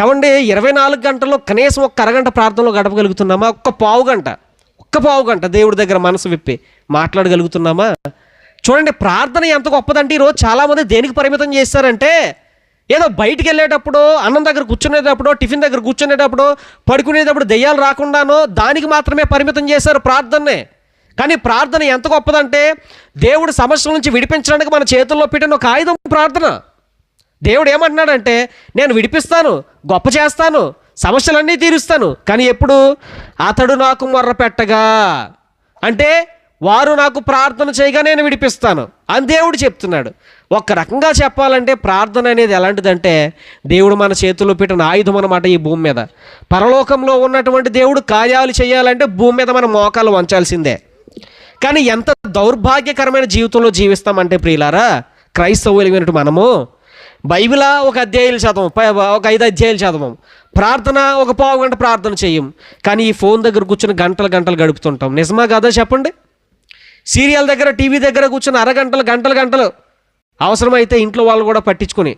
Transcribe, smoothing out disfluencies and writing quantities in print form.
ఏమండి 24 గంటల్లో కనీసం ఒక్క అరగంట ప్రార్థనలో గడపగలుగుతున్నామా? ఒక్క పావు గంట దేవుడి దగ్గర మనసు విప్పి మాట్లాడగలుగుతున్నామా? చూడండి, ప్రార్థన ఎంత గొప్పదంటే ఈరోజు చాలామంది దేనికి పరిమితం చేస్తారంటే, ఏదో బయటికి వెళ్ళేటప్పుడు, అన్నం దగ్గర కూర్చునేటప్పుడు, టిఫిన్ దగ్గర కూర్చునేటప్పుడు, పడుకునేటప్పుడు దెయ్యాలు రాకుండానో దానికి మాత్రమే పరిమితం చేశారు ప్రార్థననే. కానీ ప్రార్థన ఎంత గొప్పదంటే, దేవుడు సమస్యల నుంచి విడిపించడానికి మన చేతుల్లో పెట్టిన ఒక ఆయుధం ప్రార్థన. దేవుడు ఏమంటున్నాడంటే, నేను విడిపిస్తాను, గొప్ప చేస్తాను, సమస్యలన్నీ తీరుస్తాను, కానీ ఎప్పుడు అతడు నాకు మొర్ర పెట్టగా, అంటే వారు నాకు ప్రార్థన చేయగా నేను విడిపిస్తాను అని దేవుడు చెప్తున్నాడు. ఒక రకంగా చెప్పాలంటే ప్రార్థన అనేది ఎలాంటిదంటే, దేవుడు మన చేతుల్లో పెట్టిన ఆయుధం అన్నమాట ఈ భూమి మీద. పరలోకంలో ఉన్నటువంటి దేవుడు కార్యాలు చేయాలంటే భూమి మీద మనం మోకాలు వంచాల్సిందే. కానీ ఎంత దౌర్భాగ్యకరమైన జీవితంలో జీవిస్తామంటే ప్రియులారా, క్రైస్తవులైనటువంటి మనము బైబిల్ ఒక అధ్యాయాలు చదవం, ఒక 5 అధ్యాయాలు చదవం, ప్రార్థన ఒక పావు గంట ప్రార్థన చేయం, కానీ ఈ ఫోన్ దగ్గర కూర్చొని గంటలు గడుపుతుంటాం. నిజమా కాదా చెప్పండి? సీరియల్ దగ్గర, టీవీ దగ్గర కూర్చొని గంటలు అవసరమైతే ఇంట్లో వాళ్ళు కూడా పట్టించుకొని